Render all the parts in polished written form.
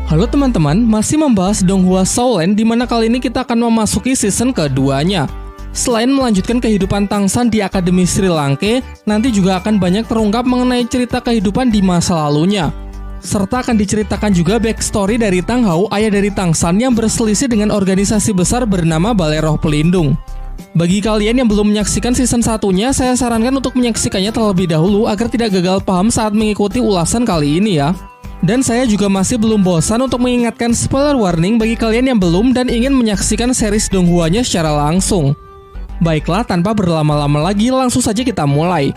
Halo teman-teman, masih membahas Donghua Soulland di mana kali ini kita akan memasuki season keduanya. Selain melanjutkan kehidupan Tangsan di Akademi Sri Lanka, nanti juga akan banyak terungkap mengenai cerita kehidupan di masa lalunya. Serta akan diceritakan juga backstory dari Tang Hao, ayah dari Tangsan yang berselisih dengan organisasi besar bernama Balai Roh Pelindung. Bagi kalian yang belum menyaksikan season satunya, saya sarankan untuk menyaksikannya terlebih dahulu agar tidak gagal paham saat mengikuti ulasan kali ini ya. Dan saya juga masih belum bosan untuk mengingatkan spoiler warning bagi kalian yang belum dan ingin menyaksikan series Donghuanya secara langsung. Baiklah, tanpa berlama-lama lagi, langsung saja kita mulai.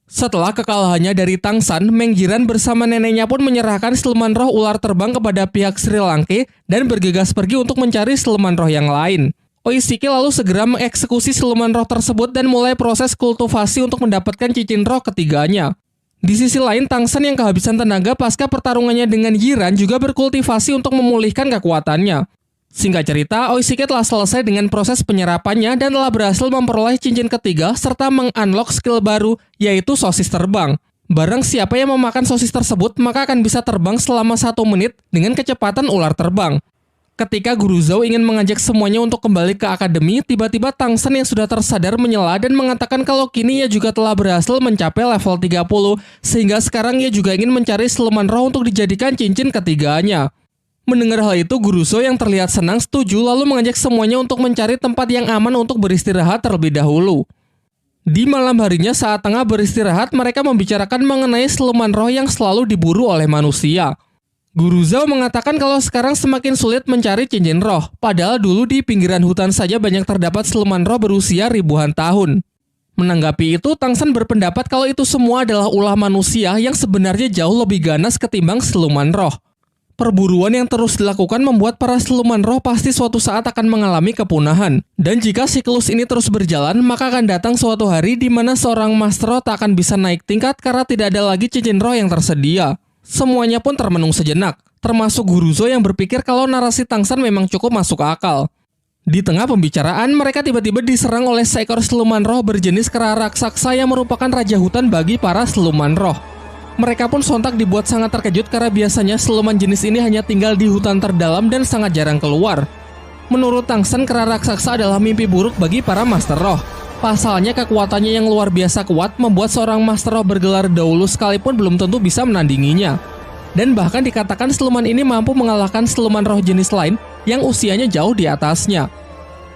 Setelah kekalahannya dari Tangsan, Meng Jiran bersama neneknya pun menyerahkan siluman roh ular terbang kepada pihak Sri Lanka dan bergegas pergi untuk mencari siluman roh yang lain. Oishiki lalu segera mengeksekusi siluman roh tersebut dan mulai proses kultivasi untuk mendapatkan cincin roh ketiganya. Di sisi lain, Tangsan yang kehabisan tenaga pasca pertarungannya dengan Jiran juga berkultivasi untuk memulihkan kekuatannya. Singkat cerita, Oishiki telah selesai dengan proses penyerapannya dan telah berhasil memperoleh cincin ketiga serta meng-unlock skill baru, yaitu sosis terbang. Barang siapa yang memakan sosis tersebut, maka akan bisa terbang selama 1 menit dengan kecepatan ular terbang. Ketika Guru Zhou ingin mengajak semuanya untuk kembali ke akademi, tiba-tiba Tangsan yang sudah tersadar menyela dan mengatakan kalau kini ia juga telah berhasil mencapai level 30, sehingga sekarang ia juga ingin mencari siluman roh untuk dijadikan cincin ketiganya. Mendengar hal itu, Guru Zhou yang terlihat senang setuju lalu mengajak semuanya untuk mencari tempat yang aman untuk beristirahat terlebih dahulu. Di malam harinya saat tengah beristirahat, mereka membicarakan mengenai siluman roh yang selalu diburu oleh manusia. Guru Zhou mengatakan kalau sekarang semakin sulit mencari cincin roh, padahal dulu di pinggiran hutan saja banyak terdapat siluman roh berusia ribuan tahun. Menanggapi itu, Tangsan berpendapat kalau itu semua adalah ulah manusia yang sebenarnya jauh lebih ganas ketimbang siluman roh. Perburuan yang terus dilakukan membuat para siluman roh pasti suatu saat akan mengalami kepunahan. Dan jika siklus ini terus berjalan, maka akan datang suatu hari di mana seorang master roh tak akan bisa naik tingkat karena tidak ada lagi cincin roh yang tersedia. Semuanya pun termenung sejenak, termasuk Guru Zhou yang berpikir kalau narasi Tangsan memang cukup masuk akal. Di tengah pembicaraan, mereka tiba-tiba diserang oleh seekor siluman roh berjenis kera raksasa yang merupakan raja hutan bagi para siluman roh. Mereka pun sontak dibuat sangat terkejut karena biasanya siluman jenis ini hanya tinggal di hutan terdalam dan sangat jarang keluar. Menurut Tangsan, kera raksasa adalah mimpi buruk bagi para master roh. Pasalnya kekuatannya yang luar biasa kuat membuat seorang master roh bergelar Daulu sekalipun belum tentu bisa menandinginya. Dan bahkan dikatakan siluman ini mampu mengalahkan siluman roh jenis lain yang usianya jauh di atasnya.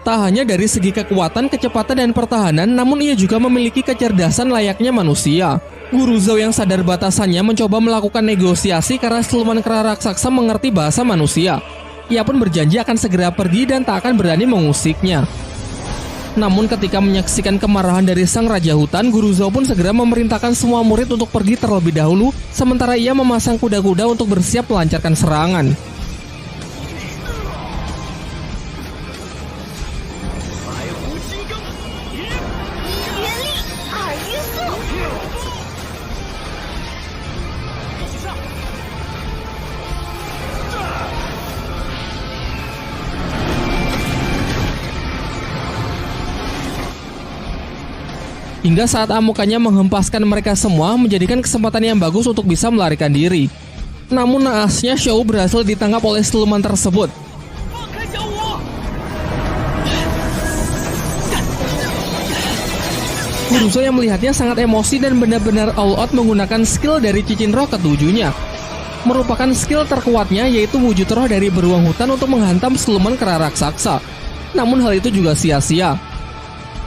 Tak hanya dari segi kekuatan, kecepatan, dan pertahanan, namun ia juga memiliki kecerdasan layaknya manusia. Guru Zhou yang sadar batasannya mencoba melakukan negosiasi karena siluman kera raksasa mengerti bahasa manusia. Ia pun berjanji akan segera pergi dan tak akan berani mengusiknya. Namun ketika menyaksikan kemarahan dari sang raja hutan, Guru Zhou pun segera memerintahkan semua murid untuk pergi terlebih dahulu, sementara ia memasang kuda-kuda untuk bersiap melancarkan serangan. Hingga saat amukannya menghempaskan mereka semua, menjadikan kesempatan yang bagus untuk bisa melarikan diri. Namun naasnya Xiao berhasil ditangkap oleh siluman tersebut. Guru Zhou yang melihatnya sangat emosi dan benar-benar all out menggunakan skill dari cincin roh ketujuhnya. Merupakan skill terkuatnya, yaitu wujud roh dari beruang hutan untuk menghantam siluman kera raksasa. Namun hal itu juga sia-sia.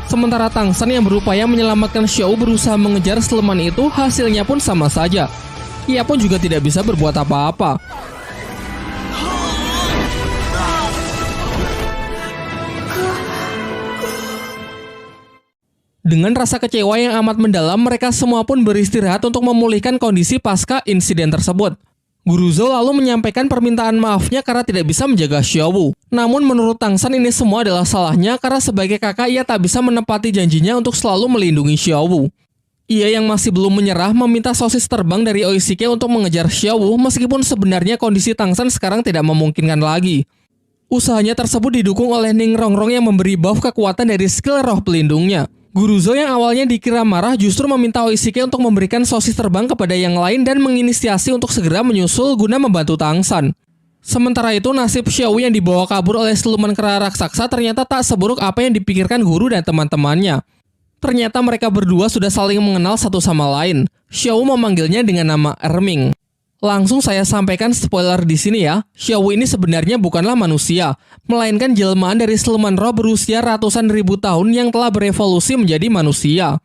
Sementara Tangsan yang berupaya menyelamatkan Xiao berusaha mengejar siluman itu, hasilnya pun sama saja. Ia pun juga tidak bisa berbuat apa-apa. Dengan rasa kecewa yang amat mendalam, mereka semua pun beristirahat untuk memulihkan kondisi pasca insiden tersebut. Guru Zhou lalu menyampaikan permintaan maafnya karena tidak bisa menjaga Xiao. Namun menurut Tangsan ini semua adalah salahnya karena sebagai kakak ia tak bisa menepati janjinya untuk selalu melindungi Xiao. Ia yang masih belum menyerah meminta sosis terbang dari Oishiki untuk mengejar Xiao meskipun sebenarnya kondisi Tangsan sekarang tidak memungkinkan lagi. Usahanya tersebut didukung oleh Ning Rongrong yang memberi buff kekuatan dari skill roh pelindungnya. Guru Zhou yang awalnya dikira marah justru meminta Oishike untuk memberikan sosis terbang kepada yang lain dan menginisiasi untuk segera menyusul guna membantu Tang San. Sementara itu, nasib Xiao yang dibawa kabur oleh siluman kera raksasa ternyata tak seburuk apa yang dipikirkan guru dan teman-temannya. Ternyata mereka berdua sudah saling mengenal satu sama lain. Xiao memanggilnya dengan nama Erming. Langsung saya sampaikan spoiler di sini ya. Xiao ini sebenarnya bukanlah manusia, melainkan jelmaan dari siluman roh berusia ratusan ribu tahun yang telah berevolusi menjadi manusia.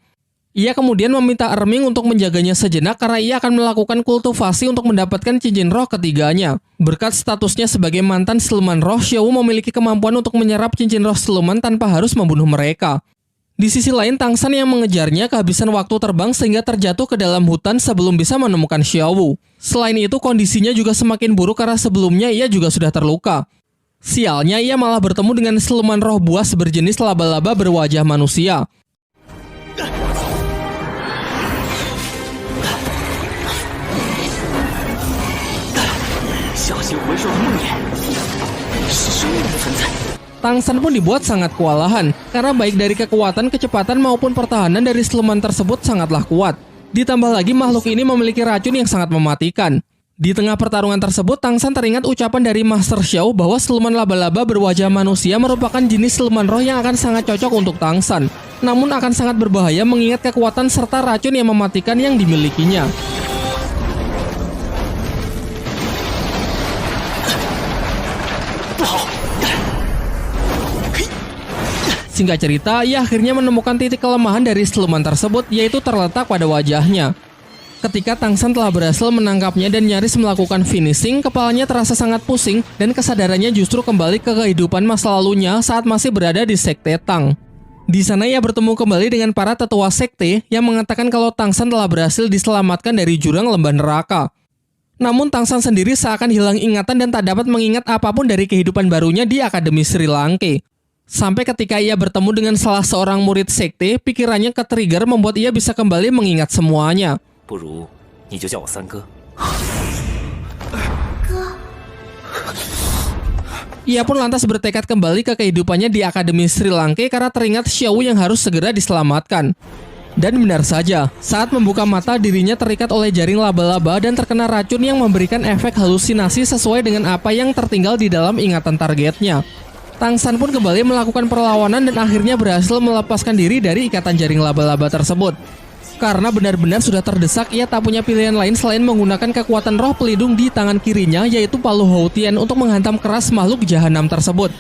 Ia kemudian meminta Erming untuk menjaganya sejenak karena ia akan melakukan kultivasi untuk mendapatkan cincin roh ketiganya. Berkat statusnya sebagai mantan siluman roh, Xiao memiliki kemampuan untuk menyerap cincin roh siluman tanpa harus membunuh mereka. Di sisi lain, Tang San yang mengejarnya kehabisan waktu terbang sehingga terjatuh ke dalam hutan sebelum bisa menemukan Xiao. Selain itu, kondisinya juga semakin buruk karena sebelumnya ia juga sudah terluka. Sialnya, ia malah bertemu dengan siluman roh buas berjenis laba-laba berwajah manusia. Tang San pun dibuat sangat kewalahan, karena baik dari kekuatan, kecepatan maupun pertahanan dari siluman tersebut sangatlah kuat. Ditambah lagi makhluk ini memiliki racun yang sangat mematikan. Di tengah pertarungan tersebut, Tang San teringat ucapan dari Master Xiao bahwa siluman laba-laba berwajah manusia merupakan jenis siluman roh yang akan sangat cocok untuk Tang San. Namun akan sangat berbahaya mengingat kekuatan serta racun yang mematikan yang dimilikinya. Singkat cerita, ia akhirnya menemukan titik kelemahan dari siluman tersebut, yaitu terletak pada wajahnya. Ketika Tang San telah berhasil menangkapnya dan nyaris melakukan finishing, kepalanya terasa sangat pusing dan kesadarannya justru kembali ke kehidupan masa lalunya saat masih berada di Sekte Tang. Di sana ia bertemu kembali dengan para tetua sekte yang mengatakan kalau Tang San telah berhasil diselamatkan dari jurang lembah neraka. Namun Tang San sendiri seakan hilang ingatan dan tak dapat mengingat apapun dari kehidupan barunya di Akademi Sri Lanka. Sampai ketika ia bertemu dengan salah seorang murid sekte, pikirannya ke-trigger membuat ia bisa kembali mengingat semuanya. Ia pun lantas bertekad kembali ke kehidupannya di Akademi Sri Lanka karena teringat Xiao yang harus segera diselamatkan. Dan benar saja, saat membuka mata dirinya terikat oleh jaring laba-laba dan terkena racun yang memberikan efek halusinasi sesuai dengan apa yang tertinggal di dalam ingatan targetnya. Tang San pun kembali melakukan perlawanan dan akhirnya berhasil melepaskan diri dari ikatan jaring laba-laba tersebut. Karena benar-benar sudah terdesak, ia tak punya pilihan lain selain menggunakan kekuatan roh pelindung di tangan kirinya, yaitu Palu Houtian untuk menghantam keras makhluk jahanam tersebut.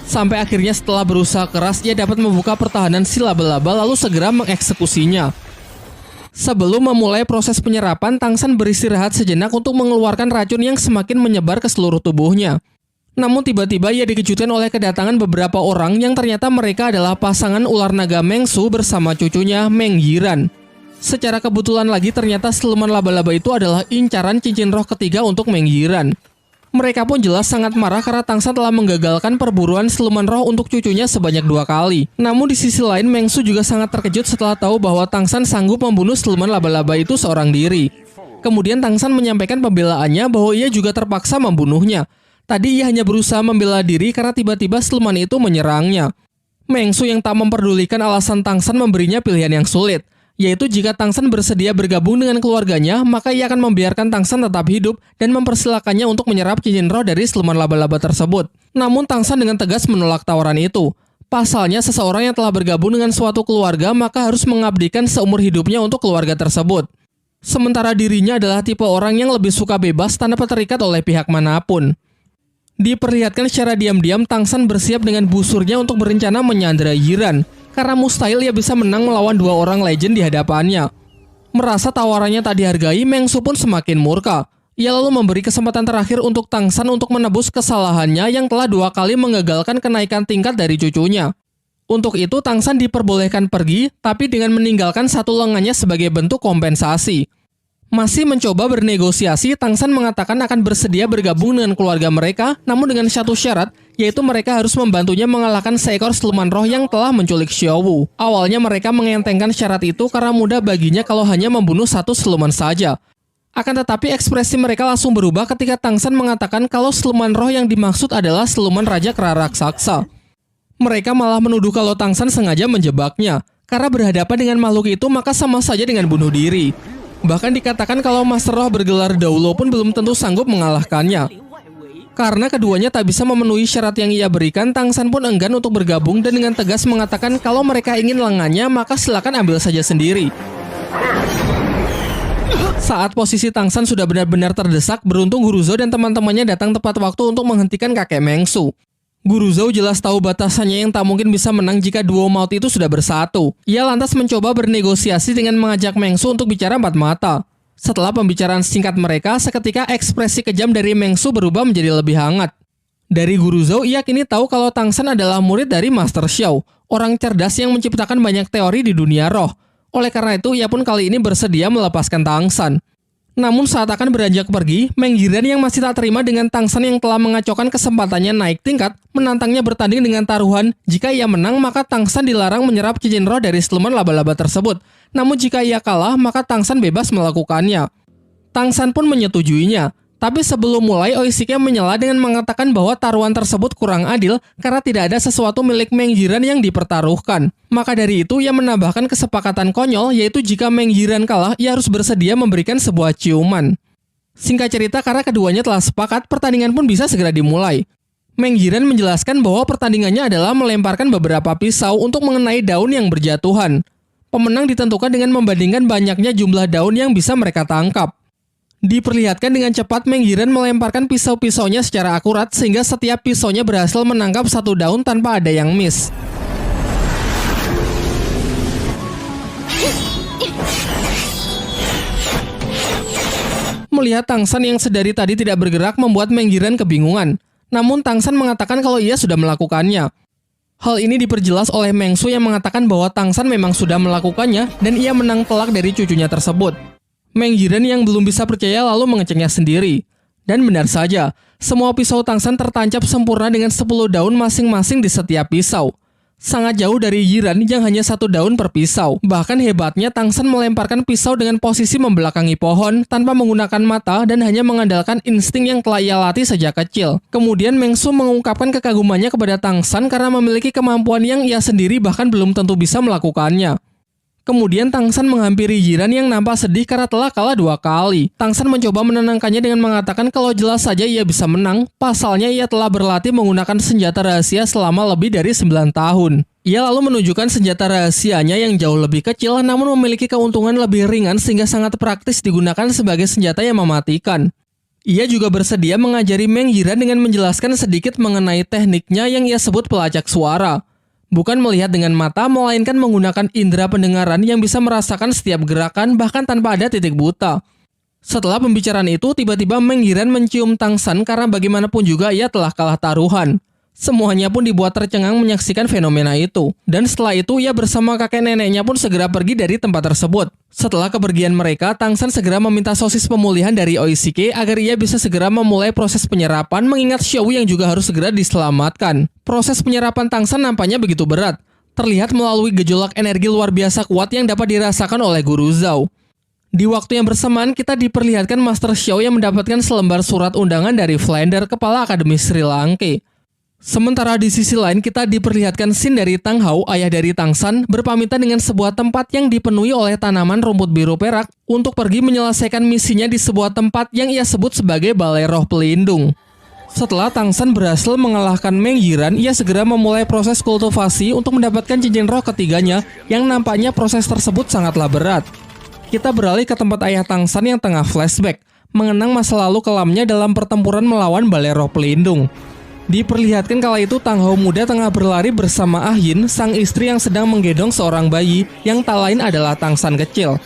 Sampai akhirnya setelah berusaha keras, ia dapat membuka pertahanan si laba-laba lalu segera mengeksekusinya. Sebelum memulai proses penyerapan, Tang San beristirahat sejenak untuk mengeluarkan racun yang semakin menyebar ke seluruh tubuhnya. Namun tiba-tiba ia dikejutkan oleh kedatangan beberapa orang yang ternyata mereka adalah pasangan ular naga Meng Su bersama cucunya Meng Yiran. Secara kebetulan lagi ternyata siluman laba-laba itu adalah incaran cincin roh ketiga untuk Meng Yiran. Mereka pun jelas sangat marah karena Tang San telah menggagalkan perburuan siluman roh untuk cucunya sebanyak 2 kali. Namun di sisi lain Meng Su juga sangat terkejut setelah tahu bahwa Tang San sanggup membunuh siluman laba-laba itu seorang diri. Kemudian Tang San menyampaikan pembelaannya bahwa ia juga terpaksa membunuhnya. Tadi ia hanya berusaha membela diri karena tiba-tiba siluman itu menyerangnya. Meng Su yang tak memperdulikan alasan Tang San memberinya pilihan yang sulit, yaitu jika Tang San bersedia bergabung dengan keluarganya, maka ia akan membiarkan Tang San tetap hidup dan mempersilakannya untuk menyerap cincin roh dari siluman laba-laba tersebut. Namun Tang San dengan tegas menolak tawaran itu. Pasalnya seseorang yang telah bergabung dengan suatu keluarga maka harus mengabdikan seumur hidupnya untuk keluarga tersebut. Sementara dirinya adalah tipe orang yang lebih suka bebas tanpa terikat oleh pihak manapun. Diperlihatkan secara diam-diam, Tang San bersiap dengan busurnya untuk berencana menyandera Yiran, karena mustahil ia bisa menang melawan 2 orang legend di hadapannya. Merasa tawarannya tak dihargai, Meng Su pun semakin murka. Ia lalu memberi kesempatan terakhir untuk Tang San untuk menebus kesalahannya yang telah 2 kali mengagalkan kenaikan tingkat dari cucunya. Untuk itu, Tang San diperbolehkan pergi, tapi dengan meninggalkan satu lengannya sebagai bentuk kompensasi. Masih mencoba bernegosiasi, Tang San mengatakan akan bersedia bergabung dengan keluarga mereka, namun dengan satu syarat, yaitu mereka harus membantunya mengalahkan seekor siluman roh yang telah menculik Xiao. Awalnya mereka mengentengkan syarat itu karena mudah baginya kalau hanya membunuh satu siluman saja. Akan tetapi ekspresi mereka langsung berubah ketika Tang San mengatakan kalau siluman roh yang dimaksud adalah siluman Raja Kera Raksasa. Mereka malah menuduh kalau Tang San sengaja menjebaknya, karena berhadapan dengan makhluk itu maka sama saja dengan bunuh diri. Bahkan dikatakan kalau Master Roh bergelar Daulo pun belum tentu sanggup mengalahkannya. Karena keduanya tak bisa memenuhi syarat yang ia berikan, Tang San pun enggan untuk bergabung dan dengan tegas mengatakan kalau mereka ingin lengannya maka silakan ambil saja sendiri. Saat posisi Tang San sudah benar-benar terdesak, beruntung Guru Zhou dan teman-temannya datang tepat waktu untuk menghentikan kakek Mengsu. Guru Zhou jelas tahu batasannya yang tak mungkin bisa menang jika duo maut itu sudah bersatu. Ia lantas mencoba bernegosiasi dengan mengajak Mengsu untuk bicara empat mata. Setelah pembicaraan singkat mereka, seketika ekspresi kejam dari Mengsu berubah menjadi lebih hangat. Dari Guru Zhou, ia kini tahu kalau Tang San adalah murid dari Master Xiao, orang cerdas yang menciptakan banyak teori di dunia roh. Oleh karena itu, ia pun kali ini bersedia melepaskan Tang San. Namun saat akan beranjak pergi, Meng Yiran yang masih tak terima dengan Tang San yang telah mengacaukan kesempatannya naik tingkat, menantangnya bertanding dengan taruhan. Jika ia menang, maka Tang San dilarang menyerap cincin roh dari siluman laba-laba tersebut. Namun jika ia kalah, maka Tang San bebas melakukannya. Tang San pun menyetujuinya. Tapi sebelum mulai, Oishike menyela dengan mengatakan bahwa taruhan tersebut kurang adil karena tidak ada sesuatu milik Meng Yiran yang dipertaruhkan. Maka dari itu, ia menambahkan kesepakatan konyol, yaitu jika Meng Yiran kalah, ia harus bersedia memberikan sebuah ciuman. Singkat cerita, karena keduanya telah sepakat, pertandingan pun bisa segera dimulai. Meng Yiran menjelaskan bahwa pertandingannya adalah melemparkan beberapa pisau untuk mengenai daun yang berjatuhan. Pemenang ditentukan dengan membandingkan banyaknya jumlah daun yang bisa mereka tangkap. Diperlihatkan dengan cepat Meng Yiran melemparkan pisau-pisaunya secara akurat sehingga setiap pisaunya berhasil menangkap satu daun tanpa ada yang miss. Melihat Tang San yang sedari tadi tidak bergerak membuat Meng Yiran kebingungan. Namun Tang San mengatakan kalau ia sudah melakukannya. Hal ini diperjelas oleh Mengsu yang mengatakan bahwa Tang San memang sudah melakukannya dan ia menang telak dari cucunya tersebut. Meng Yiran yang belum bisa percaya lalu mengeceknya sendiri. Dan benar saja, semua pisau Tang San tertancap sempurna dengan 10 daun masing-masing di setiap pisau. Sangat jauh dari Yiran yang hanya 1 daun per pisau. Bahkan hebatnya Tang San melemparkan pisau dengan posisi membelakangi pohon tanpa menggunakan mata dan hanya mengandalkan insting yang telah ia latih sejak kecil. Kemudian Mengsu mengungkapkan kekagumannya kepada Tang San karena memiliki kemampuan yang ia sendiri bahkan belum tentu bisa melakukannya. Kemudian Tang San menghampiri Yiran yang nampak sedih karena telah kalah 2 kali. Tang San mencoba menenangkannya dengan mengatakan kalau jelas saja ia bisa menang, pasalnya ia telah berlatih menggunakan senjata rahasia selama lebih dari 9 tahun. Ia lalu menunjukkan senjata rahasianya yang jauh lebih kecil namun memiliki keuntungan lebih ringan sehingga sangat praktis digunakan sebagai senjata yang mematikan. Ia juga bersedia mengajari Meng Yiran dengan menjelaskan sedikit mengenai tekniknya yang ia sebut pelacak suara. Bukan melihat dengan mata, melainkan menggunakan indera pendengaran yang bisa merasakan setiap gerakan bahkan tanpa ada titik buta. Setelah pembicaraan itu, tiba-tiba Meng Yiran mencium Tang San karena bagaimanapun juga ia telah kalah taruhan. Semuanya pun dibuat tercengang menyaksikan fenomena itu. Dan setelah itu, ia bersama kakek neneknya pun segera pergi dari tempat tersebut. Setelah kepergian mereka, Tang San segera meminta sosis pemulihan dari Oishike agar ia bisa segera memulai proses penyerapan mengingat Xiao yang juga harus segera diselamatkan. Proses penyerapan Tang San nampaknya begitu berat. Terlihat melalui gejolak energi luar biasa kuat yang dapat dirasakan oleh Guru Zhou. Di waktu yang bersamaan, kita diperlihatkan Master Xiao yang mendapatkan selembar surat undangan dari Flander, kepala Akademi Sri Lanka. Sementara di sisi lain kita diperlihatkan scene dari Tang Hao, ayah dari Tang San, berpamitan dengan sebuah tempat yang dipenuhi oleh tanaman rumput biru perak untuk pergi menyelesaikan misinya di sebuah tempat yang ia sebut sebagai Balai Roh Pelindung. Setelah Tang San berhasil mengalahkan Meng Yiran, ia segera memulai proses kultivasi untuk mendapatkan cincin roh ketiganya yang nampaknya proses tersebut sangatlah berat. Kita beralih ke tempat ayah Tang San yang tengah flashback, mengenang masa lalu kelamnya dalam pertempuran melawan Balai Roh Pelindung. Diperlihatkan kala itu Tang Hao muda tengah berlari bersama Ah Yin, sang istri yang sedang menggendong seorang bayi yang tak lain adalah Tang San kecil.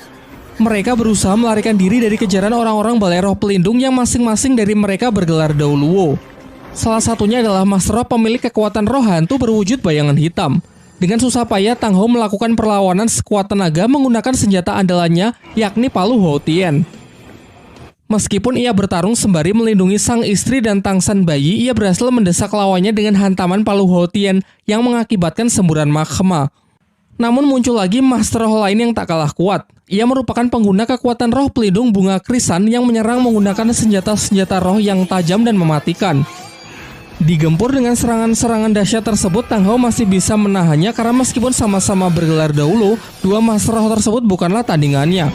Mereka berusaha melarikan diri dari kejaran orang-orang Balai Roh Pelindung yang masing-masing dari mereka bergelar Dauluo. Salah satunya adalah Master Roh pemilik kekuatan roh hantu berwujud bayangan hitam. Dengan susah payah Tang Hao melakukan perlawanan sekuat tenaga menggunakan senjata andalannya yakni palu Houtien. Meskipun ia bertarung sembari melindungi sang istri dan Tang San bayi, ia berhasil mendesak lawannya dengan hantaman palu Houtien yang mengakibatkan semburan magma. Namun muncul lagi Master Roh lain yang tak kalah kuat. Ia merupakan pengguna kekuatan roh pelindung bunga krisan yang menyerang menggunakan senjata-senjata roh yang tajam dan mematikan. Digempur dengan serangan-serangan dahsyat tersebut, Tang Hao masih bisa menahannya karena meskipun sama-sama bergelar dahulu, dua Master Roh tersebut bukanlah tandingannya.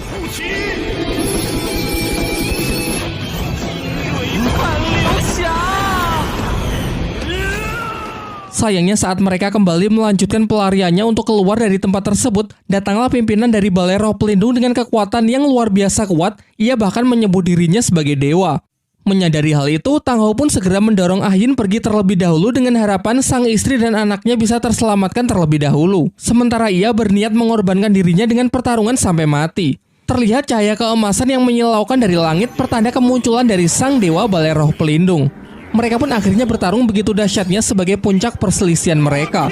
Sayangnya saat mereka kembali melanjutkan pelariannya untuk keluar dari tempat tersebut, datanglah pimpinan dari Balai Roh Pelindung dengan kekuatan yang luar biasa kuat. Ia bahkan menyebut dirinya sebagai dewa. Menyadari hal itu, Tang Hao pun segera mendorong Ah Yin pergi terlebih dahulu dengan harapan sang istri dan anaknya bisa terselamatkan terlebih dahulu. Sementara ia berniat mengorbankan dirinya dengan pertarungan sampai mati. Terlihat cahaya keemasan yang menyilaukan dari langit pertanda kemunculan dari sang dewa Balai Roh Pelindung. Mereka pun akhirnya bertarung begitu dahsyatnya sebagai puncak perselisihan mereka.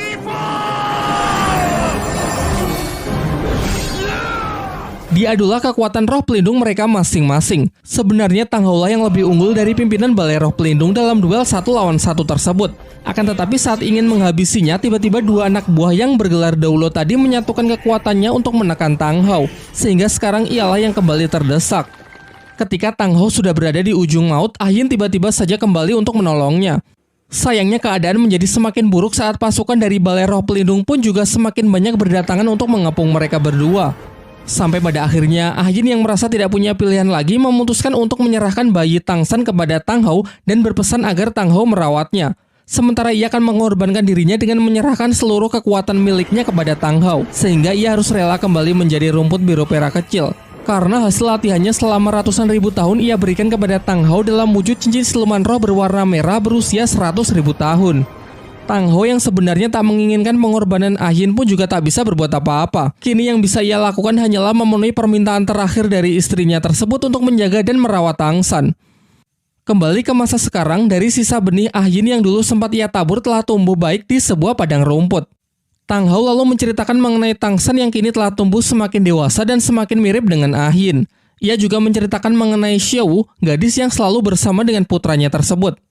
Diadulah kekuatan roh pelindung mereka masing-masing. Sebenarnya Tang Hao lah yang lebih unggul dari pimpinan Balai Roh Pelindung dalam duel 1 lawan 1 tersebut. Akan tetapi saat ingin menghabisinya, tiba-tiba dua anak buah yang bergelar Daulo tadi menyatukan kekuatannya untuk menekan Tang Hao, sehingga sekarang ialah yang kembali terdesak. Ketika Tang Hao sudah berada di ujung maut, Ah Yin tiba-tiba saja kembali untuk menolongnya. Sayangnya keadaan menjadi semakin buruk saat pasukan dari Balai Roh Pelindung pun juga semakin banyak berdatangan untuk mengepung mereka berdua. Sampai pada akhirnya, Ah Yin yang merasa tidak punya pilihan lagi memutuskan untuk menyerahkan bayi Tang San kepada Tang Hao dan berpesan agar Tang Hao merawatnya. Sementara ia akan mengorbankan dirinya dengan menyerahkan seluruh kekuatan miliknya kepada Tang Hao, sehingga ia harus rela kembali menjadi rumput biru perak kecil. Karena hasil latihannya selama ratusan ribu tahun ia berikan kepada Tang Hao dalam wujud cincin siluman roh berwarna merah berusia 100.000 tahun. Tang Hao yang sebenarnya tak menginginkan pengorbanan Ah Yin pun juga tak bisa berbuat apa-apa. Kini yang bisa ia lakukan hanyalah memenuhi permintaan terakhir dari istrinya tersebut untuk menjaga dan merawat Tang San. Kembali ke masa sekarang, dari sisa benih Ah Yin yang dulu sempat ia tabur telah tumbuh baik di sebuah padang rumput. Tang Hao lalu menceritakan mengenai Tang San yang kini telah tumbuh semakin dewasa dan semakin mirip dengan Ah Yin. Ia juga menceritakan mengenai Xiao, gadis yang selalu bersama dengan putranya tersebut.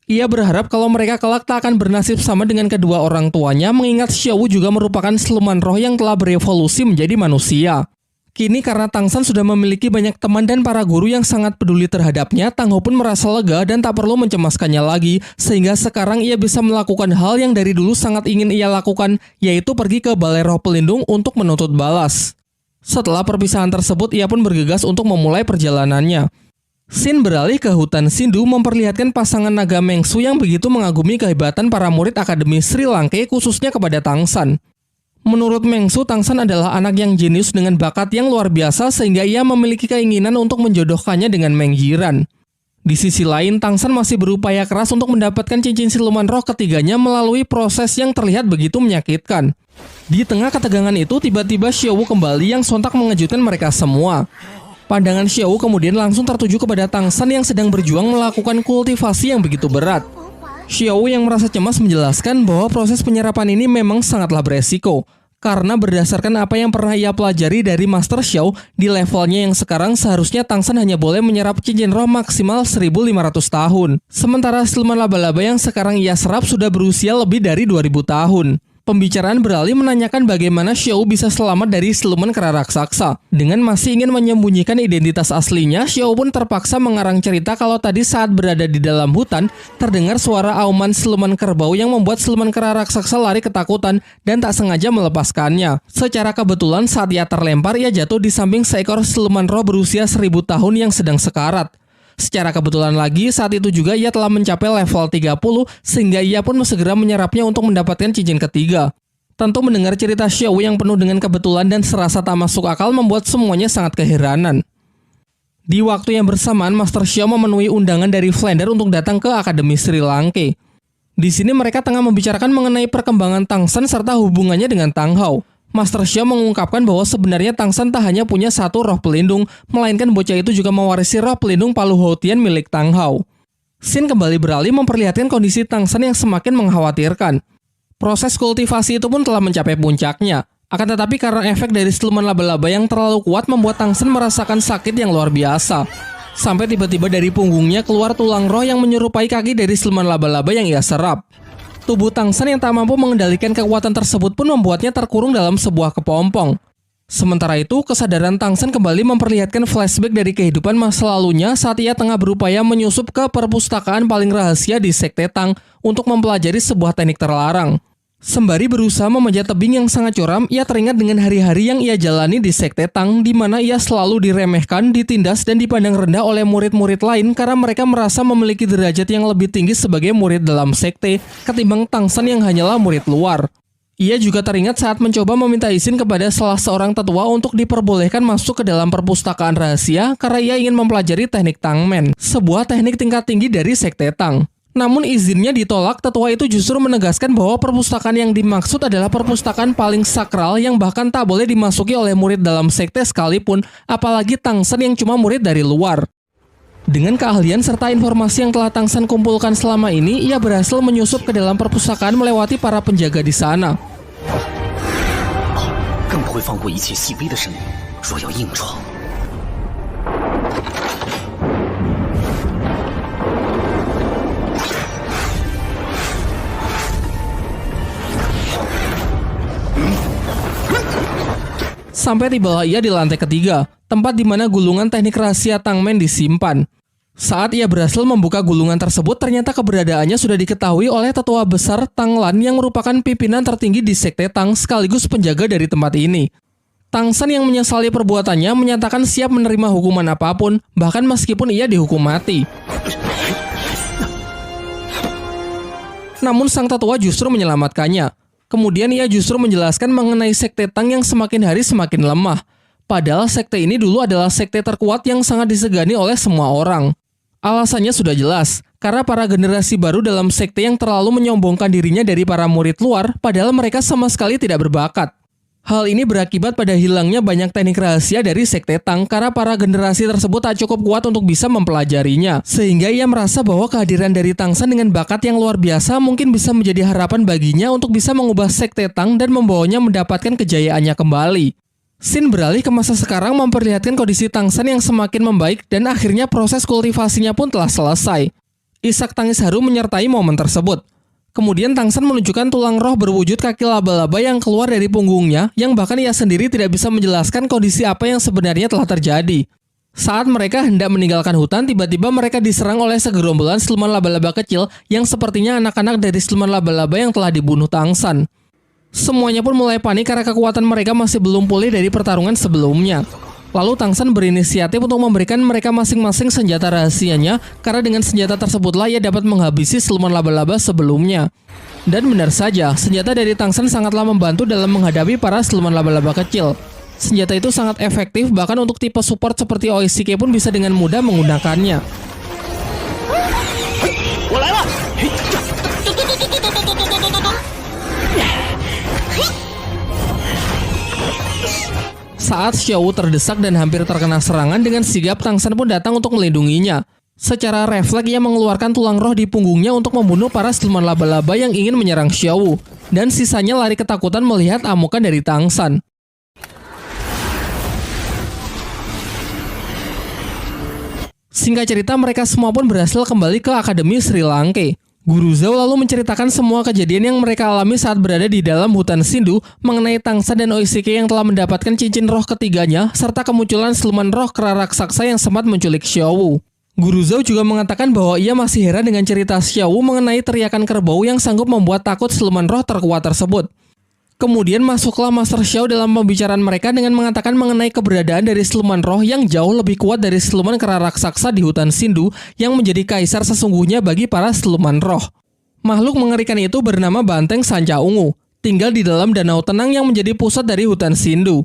Ia berharap kalau mereka kelak tak akan bernasib sama dengan kedua orang tuanya, mengingat Xiao juga merupakan siluman roh yang telah berevolusi menjadi manusia. Kini karena Tang San sudah memiliki banyak teman dan para guru yang sangat peduli terhadapnya, Tang Hao pun merasa lega dan tak perlu mencemaskannya lagi, sehingga sekarang ia bisa melakukan hal yang dari dulu sangat ingin ia lakukan, yaitu pergi ke Balai Roh Pelindung untuk menuntut balas. Setelah perpisahan tersebut, ia pun bergegas untuk memulai perjalanannya. Sin beralih ke hutan Sindu memperlihatkan pasangan naga Mengsu yang begitu mengagumi kehebatan para murid Akademi Sri Lanka khususnya kepada Tang San. Menurut Mengsu, Tang San adalah anak yang jenius dengan bakat yang luar biasa sehingga ia memiliki keinginan untuk menjodohkannya dengan Meng Yiran. Di sisi lain, Tang San masih berupaya keras untuk mendapatkan cincin siluman roh ketiganya melalui proses yang terlihat begitu menyakitkan. Di tengah ketegangan itu, tiba-tiba Xiao kembali yang sontak mengejutkan mereka semua. Pandangan Xiao kemudian langsung tertuju kepada Tang San yang sedang berjuang melakukan kultivasi yang begitu berat. Xiao yang merasa cemas menjelaskan bahwa proses penyerapan ini memang sangatlah beresiko. Karena berdasarkan apa yang pernah ia pelajari dari Master Xiao, di levelnya yang sekarang seharusnya Tang San hanya boleh menyerap cincin roh maksimal 1.500 tahun. Sementara siluman laba-laba yang sekarang ia serap sudah berusia lebih dari 2.000 tahun. Pembicaraan beralih menanyakan bagaimana Xiao bisa selamat dari siluman kera raksasa. Dengan masih ingin menyembunyikan identitas aslinya, Xiao pun terpaksa mengarang cerita kalau tadi saat berada di dalam hutan, terdengar suara auman siluman kerbau yang membuat siluman kera raksasa lari ketakutan dan tak sengaja melepaskannya. Secara kebetulan saat ia terlempar, ia jatuh di samping seekor siluman roh berusia 1.000 tahun yang sedang sekarat. Secara kebetulan lagi, saat itu juga ia telah mencapai level 30, sehingga ia pun segera menyerapnya untuk mendapatkan cincin ketiga. Tentu mendengar cerita Xiao yang penuh dengan kebetulan dan serasa tak masuk akal membuat semuanya sangat keheranan. Di waktu yang bersamaan, Master Xiao memenuhi undangan dari Flander untuk datang ke Akademi Sri Lanka. Di sini mereka tengah membicarakan mengenai perkembangan Tang San serta hubungannya dengan Tang Hao. Master Xiao mengungkapkan bahwa sebenarnya Tang San tak hanya punya satu roh pelindung, melainkan bocah itu juga mewarisi roh pelindung Palu Houtian milik Tang Hao. Sin kembali beralih memperlihatkan kondisi Tang San yang semakin mengkhawatirkan. Proses kultivasi itu pun telah mencapai puncaknya. Akan tetapi karena efek dari siluman laba-laba yang terlalu kuat membuat Tang San merasakan sakit yang luar biasa. Sampai tiba-tiba dari punggungnya keluar tulang roh yang menyerupai kaki dari siluman laba-laba yang ia serap. Tubuh Tang San yang tak mampu mengendalikan kekuatan tersebut pun membuatnya terkurung dalam sebuah kepompong. Sementara itu, kesadaran Tangsan kembali memperlihatkan flashback dari kehidupan masa lalunya saat ia tengah berupaya menyusup ke perpustakaan paling rahasia di Sekte Tang untuk mempelajari sebuah teknik terlarang. Sembari berusaha memanjat tebing yang sangat curam, ia teringat dengan hari-hari yang ia jalani di Sekte Tang, di mana ia selalu diremehkan, ditindas, dan dipandang rendah oleh murid-murid lain karena mereka merasa memiliki derajat yang lebih tinggi sebagai murid dalam sekte ketimbang Tangsan yang hanyalah murid luar. Ia juga teringat saat mencoba meminta izin kepada salah seorang tetua untuk diperbolehkan masuk ke dalam perpustakaan rahasia karena ia ingin mempelajari teknik Tangmen, sebuah teknik tingkat tinggi dari Sekte Tang. Namun izinnya ditolak, tetua itu justru menegaskan bahwa perpustakaan yang dimaksud adalah perpustakaan paling sakral yang bahkan tak boleh dimasuki oleh murid dalam sekte sekalipun, apalagi Tangsan yang cuma murid dari luar. Dengan keahlian serta informasi yang telah Tangsan kumpulkan selama ini, ia berhasil menyusup ke dalam perpustakaan melewati para penjaga di sana. Sampai tibalah ia di lantai ketiga, tempat di mana gulungan teknik rahasia Tangmen disimpan. Saat ia berhasil membuka gulungan tersebut, ternyata keberadaannya sudah diketahui oleh tetua besar Tang Lan yang merupakan pimpinan tertinggi di Sekte Tang sekaligus penjaga dari tempat ini. Tangsan yang menyesali perbuatannya menyatakan siap menerima hukuman apapun, bahkan meskipun ia dihukum mati. Namun sang tetua justru menyelamatkannya. Kemudian ia justru menjelaskan mengenai Sekte Tang yang semakin hari semakin lemah. Padahal sekte ini dulu adalah sekte terkuat yang sangat disegani oleh semua orang. Alasannya sudah jelas, karena para generasi baru dalam sekte yang terlalu menyombongkan dirinya dari para murid luar, padahal mereka sama sekali tidak berbakat. Hal ini berakibat pada hilangnya banyak teknik rahasia dari Sekte Tang karena para generasi tersebut tak cukup kuat untuk bisa mempelajarinya. Sehingga ia merasa bahwa kehadiran dari Tangsan dengan bakat yang luar biasa mungkin bisa menjadi harapan baginya untuk bisa mengubah Sekte Tang dan membawanya mendapatkan kejayaannya kembali. Scene beralih ke masa sekarang memperlihatkan kondisi Tangsan yang semakin membaik dan akhirnya proses kultivasinya pun telah selesai. Isak tangis haru menyertai momen tersebut. Kemudian Tangsan menunjukkan tulang roh berwujud kaki laba-laba yang keluar dari punggungnya, yang bahkan ia sendiri tidak bisa menjelaskan kondisi apa yang sebenarnya telah terjadi. Saat mereka hendak meninggalkan hutan, tiba-tiba mereka diserang oleh segerombolan siluman laba-laba kecil yang sepertinya anak-anak dari siluman laba-laba yang telah dibunuh Tangsan. Semuanya pun mulai panik karena kekuatan mereka masih belum pulih dari pertarungan sebelumnya. Lalu Tangsan berinisiatif untuk memberikan mereka masing-masing senjata rahasianya karena dengan senjata tersebutlah ia dapat menghabisi siluman laba-laba sebelumnya. Dan benar saja, senjata dari Tangsan sangatlah membantu dalam menghadapi para siluman laba-laba kecil. Senjata itu sangat efektif, bahkan untuk tipe support seperti Oishike pun bisa dengan mudah menggunakannya. Saat Xiao terdesak dan hampir terkena serangan, dengan sigap Tangsan pun datang untuk melindunginya. Secara refleks ia mengeluarkan tulang roh di punggungnya untuk membunuh para siluman laba-laba yang ingin menyerang Xiao. Dan sisanya lari ketakutan melihat amukan dari Tangsan. Singkat cerita, mereka semua pun berhasil kembali ke Akademi Sri Lanka. Guru Zhao lalu menceritakan semua kejadian yang mereka alami saat berada di dalam hutan Shindu mengenai Tangsan dan Oishike yang telah mendapatkan cincin roh ketiganya, serta kemunculan siluman roh kera raksasa yang sempat menculik Xiao. Guru Zhao juga mengatakan bahwa ia masih heran dengan cerita Xiao mengenai teriakan kerbau yang sanggup membuat takut siluman roh terkuat tersebut. Kemudian masuklah Master Xiao dalam pembicaraan mereka dengan mengatakan mengenai keberadaan dari siluman roh yang jauh lebih kuat dari siluman kera raksasa di hutan Shindu yang menjadi kaisar sesungguhnya bagi para siluman roh. Makhluk mengerikan itu bernama Banteng Sanca Ungu, tinggal di dalam danau tenang yang menjadi pusat dari hutan Shindu.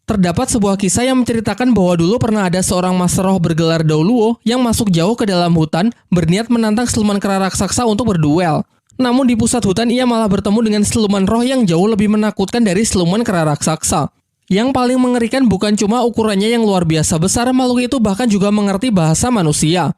Terdapat sebuah kisah yang menceritakan bahwa dulu pernah ada seorang master roh bergelar Douluo yang masuk jauh ke dalam hutan berniat menantang siluman kera raksasa untuk berduel. Namun di pusat hutan ia malah bertemu dengan siluman roh yang jauh lebih menakutkan dari siluman kera raksasa. Yang paling mengerikan bukan cuma ukurannya yang luar biasa besar, makhluk itu bahkan juga mengerti bahasa manusia.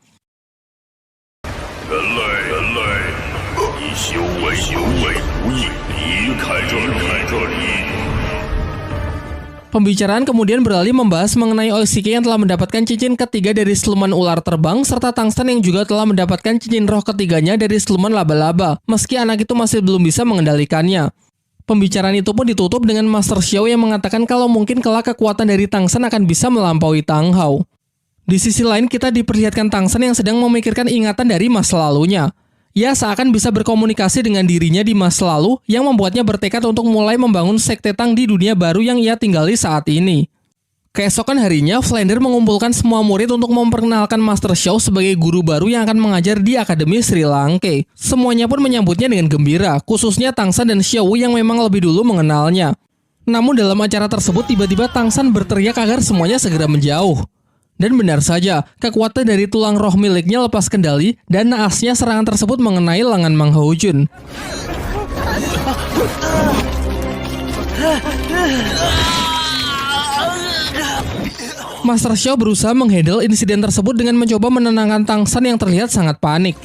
Pembicaraan kemudian beralih membahas mengenai Oishike yang telah mendapatkan cincin ketiga dari siluman ular terbang, serta Tangsan yang juga telah mendapatkan cincin roh ketiganya dari siluman laba-laba, meski anak itu masih belum bisa mengendalikannya. Pembicaraan itu pun ditutup dengan Master Xiao yang mengatakan kalau mungkin kelak kekuatan dari Tang San akan bisa melampaui Tang Hao. Di sisi lain kita diperlihatkan Tang San yang sedang memikirkan ingatan dari masa lalunya. Ia seakan bisa berkomunikasi dengan dirinya di masa lalu yang membuatnya bertekad untuk mulai membangun sekte Tang di dunia baru yang ia tinggali saat ini. Keesokan harinya, Flander mengumpulkan semua murid untuk memperkenalkan Master Xiao sebagai guru baru yang akan mengajar di Akademi Sri Lanka. Semuanya pun menyambutnya dengan gembira, khususnya Tang San dan Xiao yang memang lebih dulu mengenalnya. Namun dalam acara tersebut tiba-tiba Tang San berteriak agar semuanya segera menjauh. Dan benar saja, kekuatan dari tulang roh miliknya lepas kendali dan naasnya serangan tersebut mengenai lengan Mang Houjun. Master Xiao berusaha menghandle insiden tersebut dengan mencoba menenangkan Tang San yang terlihat sangat panik.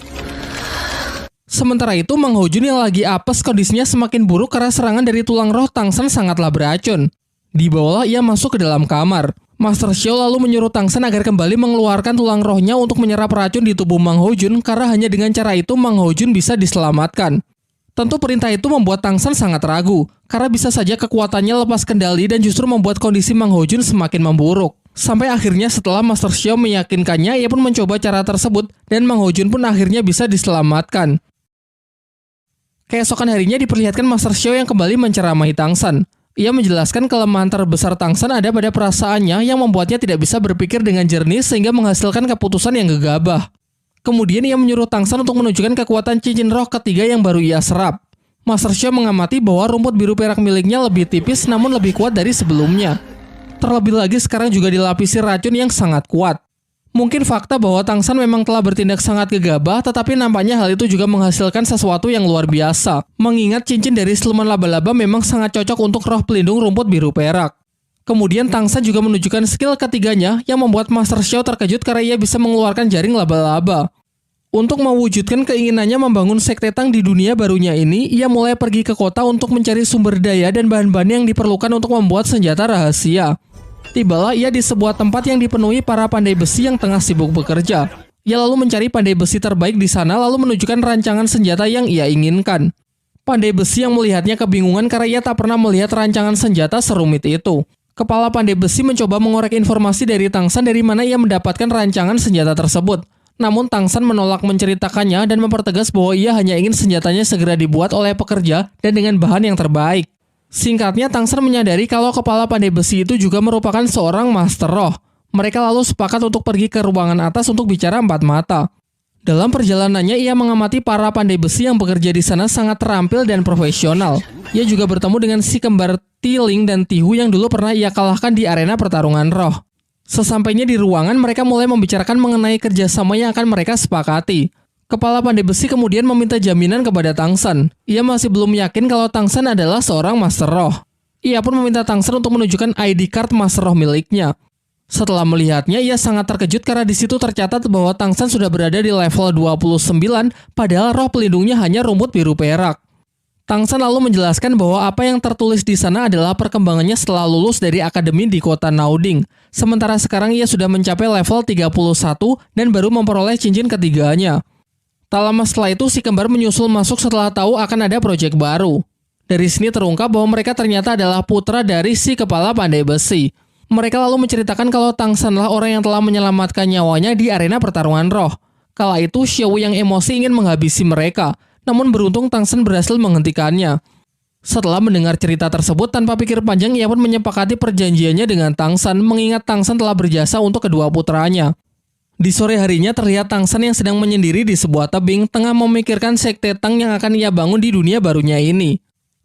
Sementara itu, Mang Houjun yang lagi apes kondisinya semakin buruk karena serangan dari tulang roh Tang San sangatlah beracun. Dibawalah ia masuk ke dalam kamar. Master Xiao lalu menyuruh Tang San agar kembali mengeluarkan tulang rohnya untuk menyerap racun di tubuh Mang Houjun karena hanya dengan cara itu Mang Houjun bisa diselamatkan. Tentu perintah itu membuat Tang San sangat ragu, karena bisa saja kekuatannya lepas kendali dan justru membuat kondisi Mang Houjun semakin memburuk. Sampai akhirnya setelah Master Xiao meyakinkannya, ia pun mencoba cara tersebut dan Mang Houjun pun akhirnya bisa diselamatkan. Keesokan harinya diperlihatkan Master Xiao yang kembali menceramahi Tang San. Ia menjelaskan kelemahan terbesar Tang San ada pada perasaannya yang membuatnya tidak bisa berpikir dengan jernih sehingga menghasilkan keputusan yang gegabah. Kemudian ia menyuruh Tang San untuk menunjukkan kekuatan cincin roh ketiga yang baru ia serap. Master Xiao mengamati bahwa rumput biru perak miliknya lebih tipis namun lebih kuat dari sebelumnya. Terlebih lagi sekarang juga dilapisi racun yang sangat kuat. Mungkin fakta bahwa Tang San memang telah bertindak sangat gegabah, tetapi nampaknya hal itu juga menghasilkan sesuatu yang luar biasa. Mengingat cincin dari siluman laba-laba memang sangat cocok untuk roh pelindung rumput biru perak. Kemudian Tang San juga menunjukkan skill ketiganya yang membuat Master Xiao terkejut karena ia bisa mengeluarkan jaring laba-laba. Untuk mewujudkan keinginannya membangun sekte Tang di dunia barunya ini, ia mulai pergi ke kota untuk mencari sumber daya dan bahan-bahan yang diperlukan untuk membuat senjata rahasia. Tibalah ia di sebuah tempat yang dipenuhi para pandai besi yang tengah sibuk bekerja. Ia lalu mencari pandai besi terbaik di sana lalu menunjukkan rancangan senjata yang ia inginkan. Pandai besi yang melihatnya kebingungan karena ia tak pernah melihat rancangan senjata serumit itu. Kepala pandai besi mencoba mengorek informasi dari Tang San dari mana ia mendapatkan rancangan senjata tersebut. Namun Tang San menolak menceritakannya dan mempertegas bahwa ia hanya ingin senjatanya segera dibuat oleh pekerja dan dengan bahan yang terbaik. Singkatnya, Tang San menyadari kalau kepala pandai besi itu juga merupakan seorang master roh. Mereka lalu sepakat untuk pergi ke ruangan atas untuk bicara empat mata. Dalam perjalanannya, ia mengamati para pandai besi yang bekerja di sana sangat terampil dan profesional. Ia juga bertemu dengan si kembar Tiling dan Tihu yang dulu pernah ia kalahkan di arena pertarungan roh. Sesampainya di ruangan, mereka mulai membicarakan mengenai kerjasama yang akan mereka sepakati. Kepala pandai besi kemudian meminta jaminan kepada Tang San. Ia masih belum yakin kalau Tang San adalah seorang master roh. Ia pun meminta Tang San untuk menunjukkan ID card master roh miliknya. Setelah melihatnya, ia sangat terkejut karena di situ tercatat bahwa Tang San sudah berada di level 29, padahal roh pelindungnya hanya rumput biru perak. Tang San lalu menjelaskan bahwa apa yang tertulis di sana adalah perkembangannya setelah lulus dari akademi di kota Nauding. Sementara sekarang ia sudah mencapai level 31 dan baru memperoleh cincin ketiganya. Tak lama setelah itu, si kembar menyusul masuk setelah tahu akan ada proyek baru. Dari sini terungkap bahwa mereka ternyata adalah putra dari si kepala pandai besi. Mereka lalu menceritakan kalau Tang San lah orang yang telah menyelamatkan nyawanya di arena pertarungan roh. Kala itu, Xiao yang emosi ingin menghabisi mereka, namun beruntung Tang San berhasil menghentikannya. Setelah mendengar cerita tersebut, tanpa pikir panjang ia pun menyepakati perjanjiannya dengan Tang San, mengingat Tang San telah berjasa untuk kedua putranya. Di sore harinya terlihat Tang San yang sedang menyendiri di sebuah tebing tengah memikirkan sekte Tang yang akan ia bangun di dunia barunya ini.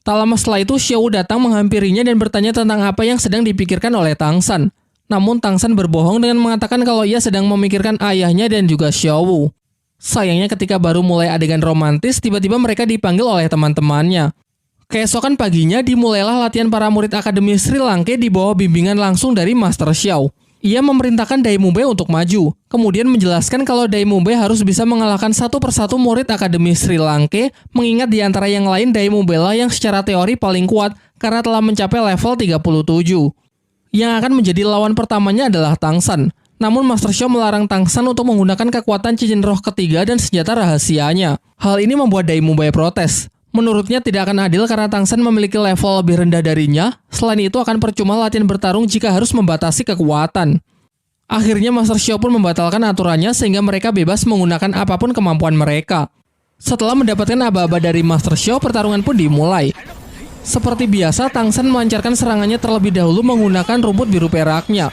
Tak lama setelah itu Xiao datang menghampirinya dan bertanya tentang apa yang sedang dipikirkan oleh Tang San. Namun Tang San berbohong dengan mengatakan kalau ia sedang memikirkan ayahnya dan juga Xiao. Sayangnya ketika baru mulai adegan romantis, tiba-tiba mereka dipanggil oleh teman-temannya. Keesokan paginya dimulailah latihan para murid Akademi Sri Lanka di bawah bimbingan langsung dari Master Xiao. Ia memerintahkan Dai Mumbai untuk maju, kemudian menjelaskan kalau Dai Mumbai harus bisa mengalahkan satu persatu murid Akademi Sri Lanka, mengingat di antara yang lain Dai Mumbai lah yang secara teori paling kuat karena telah mencapai level 37. Yang akan menjadi lawan pertamanya adalah Tang San. Namun Master Xiao melarang Tang San untuk menggunakan kekuatan cincin roh ketiga dan senjata rahasianya. Hal ini membuat Dai Mumbai protes. Menurutnya tidak akan adil karena Tang San memiliki level lebih rendah darinya. Selain itu akan percuma latihan bertarung jika harus membatasi kekuatan. Akhirnya Master Xiao pun membatalkan aturannya sehingga mereka bebas menggunakan apapun kemampuan mereka. Setelah mendapatkan aba-aba dari Master Xiao, pertarungan pun dimulai. Seperti biasa, Tang San melancarkan serangannya terlebih dahulu menggunakan rumput biru peraknya.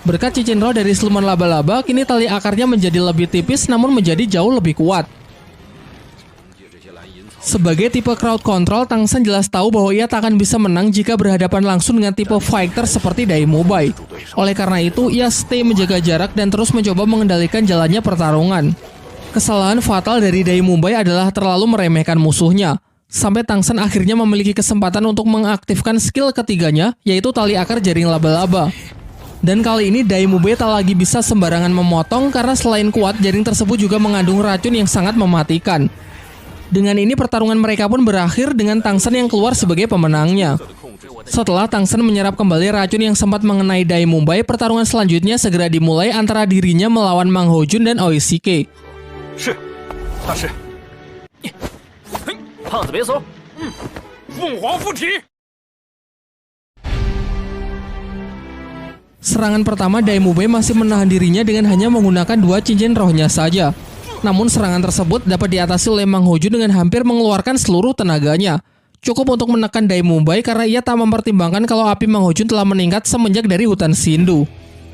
Berkat cincin roh dari siluman laba-laba, kini tali akarnya menjadi lebih tipis namun menjadi jauh lebih kuat. Sebagai tipe crowd control, Tang San jelas tahu bahwa ia tak akan bisa menang jika berhadapan langsung dengan tipe fighter seperti Dai Mubai. Oleh karena itu, ia stay menjaga jarak dan terus mencoba mengendalikan jalannya pertarungan. Kesalahan fatal dari Dai Mubai adalah terlalu meremehkan musuhnya. Sampai Tang San akhirnya memiliki kesempatan untuk mengaktifkan skill ketiganya, yaitu tali akar jaring laba-laba. Dan kali ini Dai Mubai tak lagi bisa sembarangan memotong karena selain kuat, jaring tersebut juga mengandung racun yang sangat mematikan. Dengan ini pertarungan mereka pun berakhir dengan Tang San yang keluar sebagai pemenangnya. Setelah Tang San menyerap kembali racun yang sempat mengenai Dai Mubai, pertarungan selanjutnya segera dimulai antara dirinya melawan Mang Hojun dan Oishike. Serangan pertama Dai Mubai masih menahan dirinya dengan hanya menggunakan 2 cincin rohnya saja. Namun serangan tersebut dapat diatasi oleh Mang Hojun dengan hampir mengeluarkan seluruh tenaganya. Cukup untuk menekan Dai Mubai karena ia tak mempertimbangkan kalau api Mang Hojun telah meningkat semenjak dari hutan Shindu.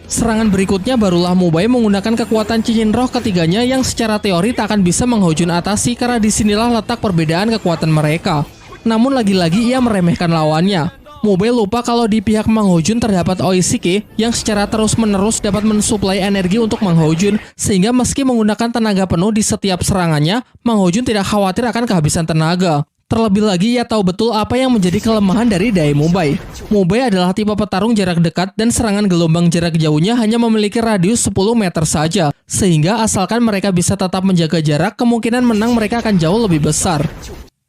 Serangan berikutnya barulah Mubai menggunakan kekuatan cincin roh ketiganya yang secara teori tak akan bisa Mang Hojun atasi karena disinilah letak perbedaan kekuatan mereka. Namun lagi-lagi ia meremehkan lawannya. Mubai lupa kalau di pihak Mang Hojun terdapat Oishike yang secara terus-menerus dapat mensuplai energi untuk Mang Hojun, sehingga meski menggunakan tenaga penuh di setiap serangannya, Mang Hojun tidak khawatir akan kehabisan tenaga. Terlebih lagi ia tahu betul apa yang menjadi kelemahan dari Dai Mubai. Mubai adalah tipe petarung jarak dekat dan serangan gelombang jarak jauhnya hanya memiliki radius 10 meter saja, sehingga asalkan mereka bisa tetap menjaga jarak, kemungkinan menang mereka akan jauh lebih besar.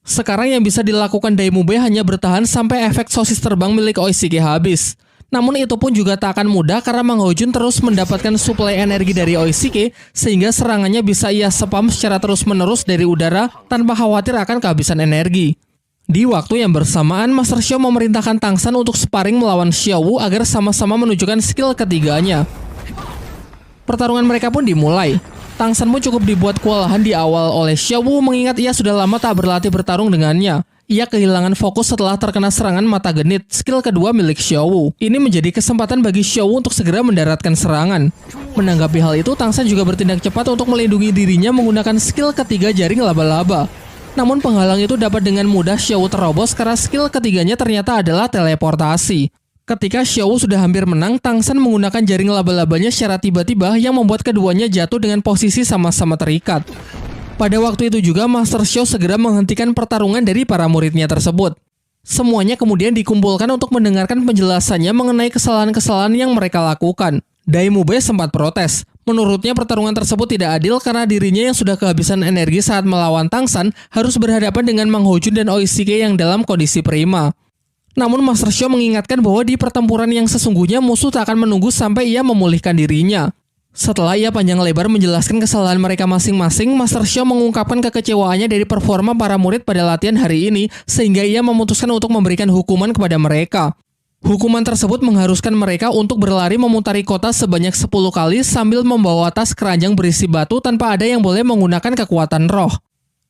Sekarang yang bisa dilakukan Dai Mubai hanya bertahan sampai efek sosis terbang milik Oishike habis. Namun itu pun juga tak akan mudah karena Mang Hojun terus mendapatkan suplai energi dari Oishike sehingga serangannya bisa ia spam secara terus-menerus dari udara tanpa khawatir akan kehabisan energi. Di waktu yang bersamaan, Master Xiao memerintahkan Tang San untuk sparring melawan Xiao Wu agar sama-sama menunjukkan skill ketiganya. Pertarungan mereka pun dimulai. Tang San pun cukup dibuat kewalahan di awal oleh Xiao Wu mengingat ia sudah lama tak berlatih bertarung dengannya. Ia kehilangan fokus setelah terkena serangan mata genit, skill kedua milik Xiao Wu. Ini menjadi kesempatan bagi Xiao Wu untuk segera mendaratkan serangan. Menanggapi hal itu, Tang San juga bertindak cepat untuk melindungi dirinya menggunakan skill ketiga jaring laba-laba. Namun penghalang itu dapat dengan mudah Xiao Wu terobos karena skill ketiganya ternyata adalah teleportasi. Ketika Xiao Wu sudah hampir menang, Tang San menggunakan jaring laba-labanya secara tiba-tiba yang membuat keduanya jatuh dengan posisi sama-sama terikat. Pada waktu itu juga Master Xiao segera menghentikan pertarungan dari para muridnya tersebut. Semuanya kemudian dikumpulkan untuk mendengarkan penjelasannya mengenai kesalahan-kesalahan yang mereka lakukan. Dai Mubai sempat protes. Menurutnya pertarungan tersebut tidak adil karena dirinya yang sudah kehabisan energi saat melawan Tang San harus berhadapan dengan Mang Hojun dan Oishike yang dalam kondisi prima. Namun Master Xiao mengingatkan bahwa di pertempuran yang sesungguhnya musuh tak akan menunggu sampai ia memulihkan dirinya. Setelah ia panjang lebar menjelaskan kesalahan mereka masing-masing, Master Xiao mengungkapkan kekecewaannya dari performa para murid pada latihan hari ini sehingga ia memutuskan untuk memberikan hukuman kepada mereka. Hukuman tersebut mengharuskan mereka untuk berlari memutari kota sebanyak 10 kali sambil membawa tas keranjang berisi batu tanpa ada yang boleh menggunakan kekuatan roh.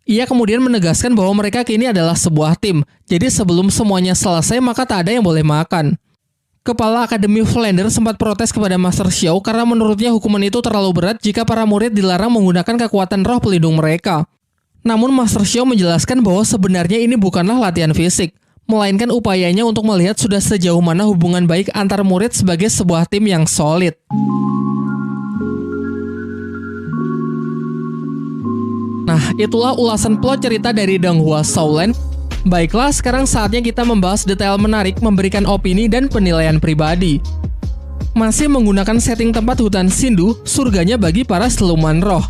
Ia kemudian menegaskan bahwa mereka kini adalah sebuah tim, jadi sebelum semuanya selesai maka tak ada yang boleh makan. Kepala Akademi Flander sempat protes kepada Master Xiao karena menurutnya hukuman itu terlalu berat jika para murid dilarang menggunakan kekuatan roh pelindung mereka. Namun Master Xiao menjelaskan bahwa sebenarnya ini bukanlah latihan fisik, melainkan upayanya untuk melihat sudah sejauh mana hubungan baik antar murid sebagai sebuah tim yang solid. Nah, itulah ulasan plot cerita dari Donghua Shaolin. Baiklah, sekarang saatnya kita membahas detail menarik, memberikan opini dan penilaian pribadi. Masih menggunakan setting tempat hutan Shindu, surganya bagi para siluman roh.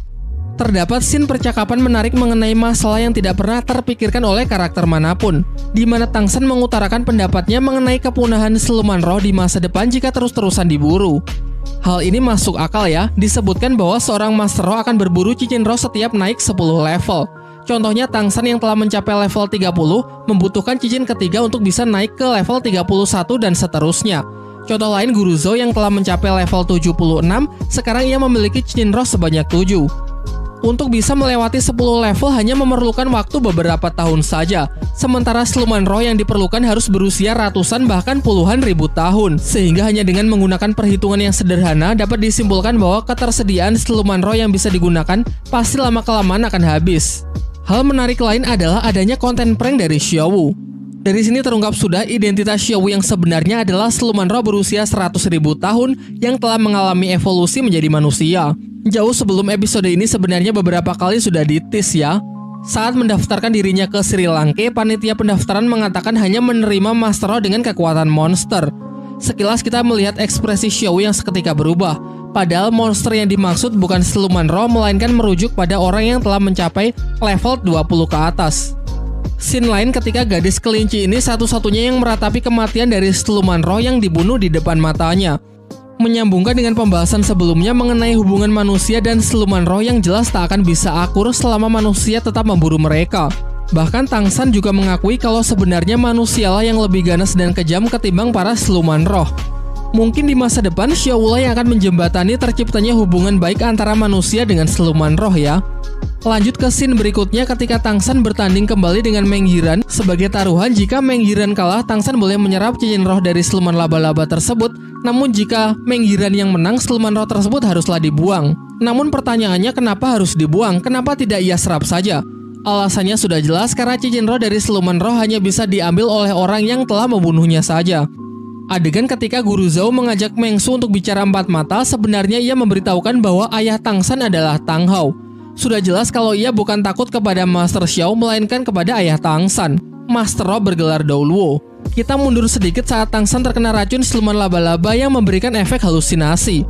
Terdapat scene percakapan menarik mengenai masalah yang tidak pernah terpikirkan oleh karakter manapun, di mana Tang San mengutarakan pendapatnya mengenai kepunahan siluman roh di masa depan jika terus-terusan diburu. Hal ini masuk akal ya, disebutkan bahwa seorang Master Roh akan berburu cincin roh setiap naik 10 level. Contohnya Tangsan yang telah mencapai level 30 membutuhkan cincin ketiga untuk bisa naik ke level 31 dan seterusnya. Contoh lain Guru Zhou yang telah mencapai level 76, sekarang ia memiliki cincin roh sebanyak 7. Untuk bisa melewati 10 level hanya memerlukan waktu beberapa tahun saja, sementara siluman roh yang diperlukan harus berusia ratusan bahkan puluhan ribu tahun. Sehingga hanya dengan menggunakan perhitungan yang sederhana dapat disimpulkan bahwa ketersediaan siluman roh yang bisa digunakan pasti lama-kelamaan akan habis. Hal menarik lain adalah adanya konten prank dari Xiaowu. Dari sini terungkap sudah identitas Xiaowu yang sebenarnya adalah siluman roh berusia 100.000 tahun yang telah mengalami evolusi menjadi manusia. Jauh sebelum episode ini sebenarnya beberapa kali sudah ditis ya. Saat mendaftarkan dirinya ke Sri Lanka, panitia pendaftaran mengatakan hanya menerima Master Roh dengan kekuatan monster. Sekilas kita melihat ekspresi Xiaowu yang seketika berubah. Padahal monster yang dimaksud bukan siluman roh, melainkan merujuk pada orang yang telah mencapai level 20 ke atas. Scene lain ketika gadis kelinci ini satu-satunya yang meratapi kematian dari siluman roh yang dibunuh di depan matanya. Menyambungkan dengan pembahasan sebelumnya mengenai hubungan manusia dan siluman roh yang jelas tak akan bisa akur selama manusia tetap memburu mereka. Bahkan Tangsan juga mengakui kalau sebenarnya manusialah yang lebih ganas dan kejam ketimbang para siluman roh. Mungkin di masa depan Xiaowu yang akan menjembatani terciptanya hubungan baik antara manusia dengan siluman roh ya. Lanjut ke scene berikutnya ketika Tangsan bertanding kembali dengan Meng Yiran. Sebagai taruhan, jika Meng Yiran kalah, Tangsan boleh menyerap cincin roh dari siluman laba-laba tersebut. Namun jika Meng Yiran yang menang, siluman roh tersebut haruslah dibuang. Namun pertanyaannya, kenapa harus dibuang? Kenapa tidak ia serap saja? Alasannya sudah jelas, karena cincin roh dari siluman roh hanya bisa diambil oleh orang yang telah membunuhnya saja. Adegan ketika Guru Zhou mengajak Meng Su untuk bicara empat mata, sebenarnya ia memberitahukan bahwa ayah Tangsan adalah Tang Hao. Sudah jelas kalau ia bukan takut kepada Master Xiao, melainkan kepada ayah Tangsan, Master Roh bergelar Douluo. Kita mundur sedikit saat Tangsan terkena racun siluman laba-laba yang memberikan efek halusinasi.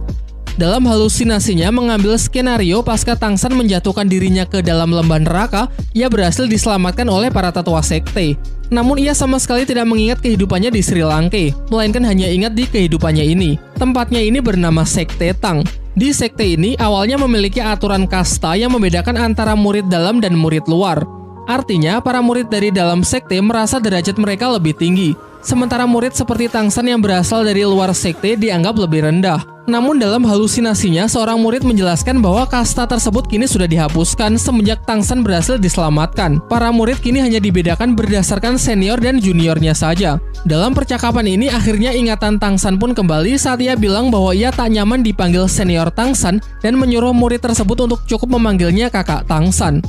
Dalam halusinasinya mengambil skenario pasca Tangsan menjatuhkan dirinya ke dalam lembah neraka, ia berhasil diselamatkan oleh para tetua sekte. Namun ia sama sekali tidak mengingat kehidupannya di Sri Lanka, melainkan hanya ingat di kehidupannya ini. Tempatnya ini bernama Sekte Tang. Di sekte ini awalnya memiliki aturan kasta yang membedakan antara murid dalam dan murid luar. Artinya, para murid dari dalam sekte merasa derajat mereka lebih tinggi, sementara murid seperti Tangsan yang berasal dari luar sekte dianggap lebih rendah. Namun dalam halusinasinya, seorang murid menjelaskan bahwa kasta tersebut kini sudah dihapuskan semenjak Tangsan berhasil diselamatkan. Para murid kini hanya dibedakan berdasarkan senior dan juniornya saja. Dalam percakapan ini, akhirnya ingatan Tangsan pun kembali saat ia bilang bahwa ia tak nyaman dipanggil senior Tangsan dan menyuruh murid tersebut untuk cukup memanggilnya kakak Tangsan.